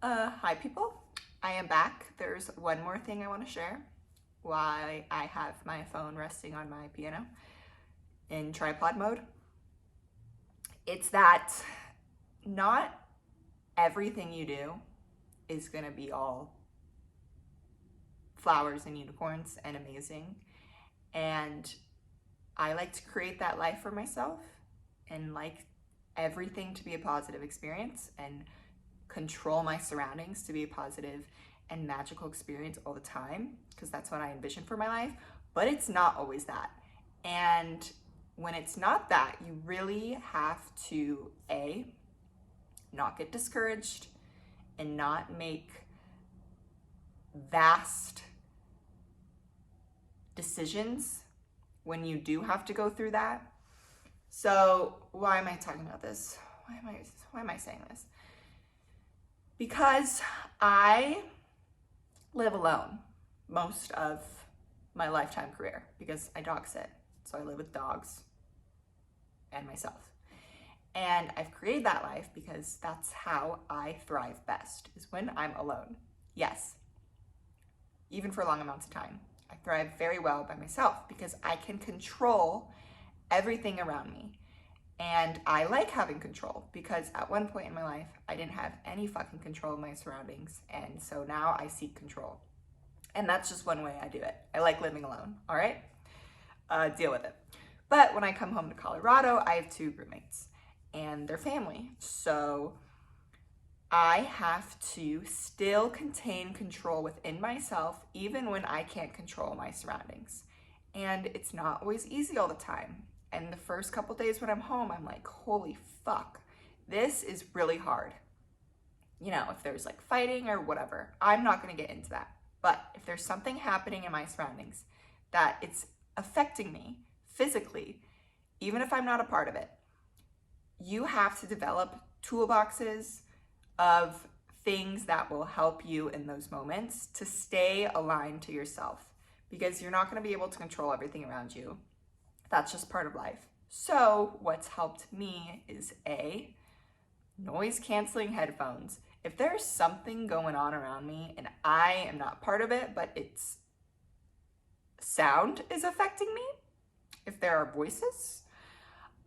Hi people, I am back. There's one more thing I want to share why I have my phone resting on my piano in tripod mode. It's that not everything you do is going to be all flowers and unicorns and amazing. And I like to create that life for myself and like everything to be a positive experience and control my surroundings to be a positive and magical experience all the time, because that's what I envision for my life. But it's not always that. And when it's not that, you really have to not get discouraged and not make vast decisions when you do have to go through that. So why am I talking about this? Why am I saying this? Because I live alone most of my lifetime career because I dog sit. So I live with dogs and myself. And I've created that life because that's how I thrive best, is when I'm alone. Yes, even for long amounts of time. I thrive very well by myself because I can control everything around me. And I like having control because at one point in my life, I didn't have any fucking control of my surroundings. And so now I seek control. And that's just one way I do it. I like living alone, all right? Deal with it. But when I come home to Colorado, I have 2 roommates and their family. So I have to still contain control within myself, even when I can't control my surroundings. And it's not always easy all the time. And the first couple days when I'm home, I'm like, holy fuck, this is really hard. You know, if there's like fighting or whatever, I'm not gonna get into that. But if there's something happening in my surroundings that it's affecting me physically, even if I'm not a part of it, you have to develop toolboxes of things that will help you in those moments to stay aligned to yourself, because you're not gonna be able to control everything around you. That's just part of life. So what's helped me is noise canceling headphones. If there's something going on around me and I am not part of it, but it's sound is affecting me, if there are voices,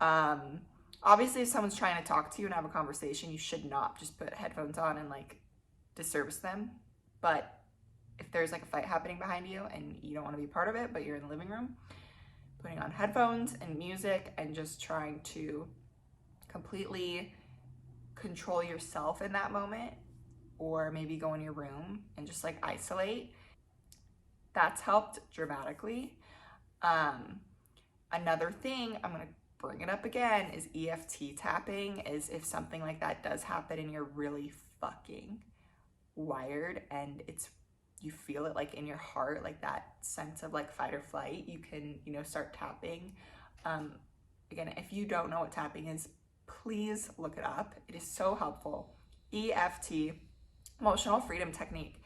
obviously if someone's trying to talk to you and have a conversation, you should not just put headphones on and like disservice them. But if there's like a fight happening behind you and you don't want to be part of it, but you're in the living room, putting on headphones and music and just trying to completely control yourself in that moment, or maybe go in your room and just like isolate, that's helped dramatically. Another thing, I'm gonna bring it up again, is EFT tapping. Is if something like that does happen and you're really fucking wired and you feel it like in your heart, like that sense of like fight or flight, you can, start tapping. Again, if you don't know what tapping is, please look it up. It is so helpful. EFT, emotional freedom technique.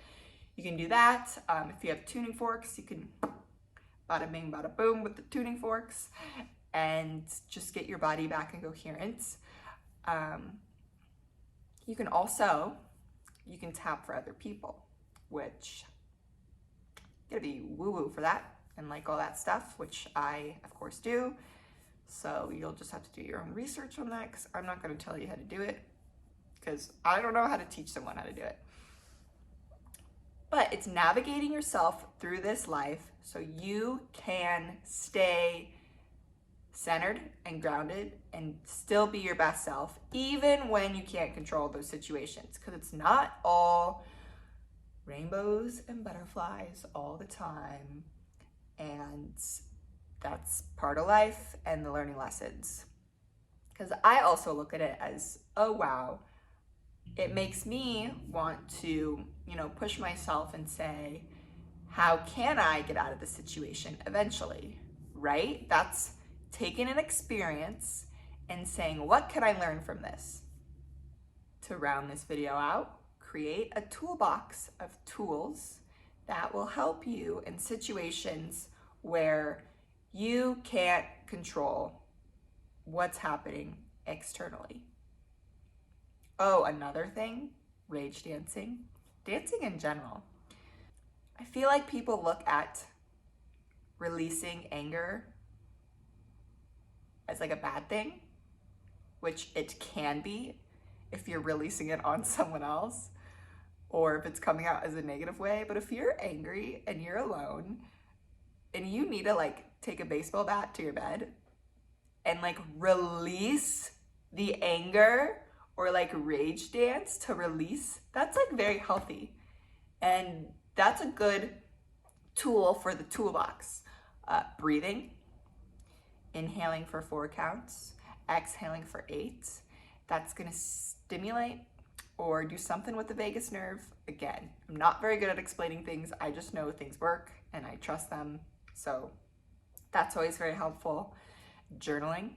You can do that. If you have tuning forks, you can bada bing, bada boom with the tuning forks and just get your body back in coherence. You can tap for other people, which gotta be woo-woo for that and like all that stuff, which I of course do. So you'll just have to do your own research on that, because I'm not going to tell you how to do it, because I don't know how to teach someone how to do it. But it's navigating yourself through this life so you can stay centered and grounded and still be your best self, even when you can't control those situations, because it's not all rainbows and butterflies all the time. And that's part of life and the learning lessons. Because I also look at it as, oh wow, it makes me want to, push myself and say, how can I get out of the situation eventually, right? That's taking an experience and saying, what can I learn from this? To round this video out, create a toolbox of tools that will help you in situations where you can't control what's happening externally. Oh, another thing, rage dancing, dancing in general. I feel like people look at releasing anger as like a bad thing, which it can be if you're releasing it on someone else or if it's coming out as a negative way. But if you're angry and you're alone and you need to like take a baseball bat to your bed and like release the anger or like rage dance to release, that's like very healthy. And that's a good tool for the toolbox. Breathing, inhaling for 4 counts, exhaling for 8. That's gonna stimulate or do something with the vagus nerve. Again, I'm not very good at explaining things. I just know things work and I trust them. So that's always very helpful. Journaling.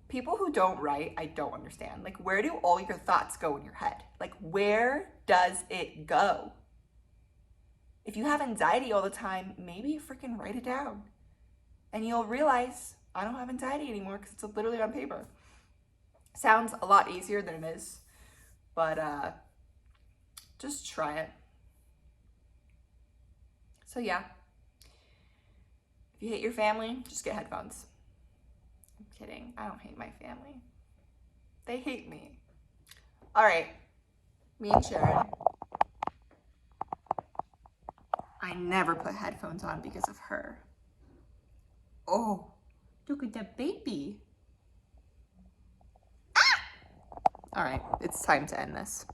People who don't write, I don't understand. Like, where do all your thoughts go in your head? Like, where does it go? If you have anxiety all the time, maybe freaking write it down. And you'll realize, I don't have anxiety anymore because it's literally on paper. Sounds a lot easier than it is, but just try it. So yeah, if you hate your family, just get headphones. I'm kidding, I don't hate my family. They hate me. All right, me and Sharon. I never put headphones on because of her. Oh, look at that baby. Ah! All right, it's time to end this.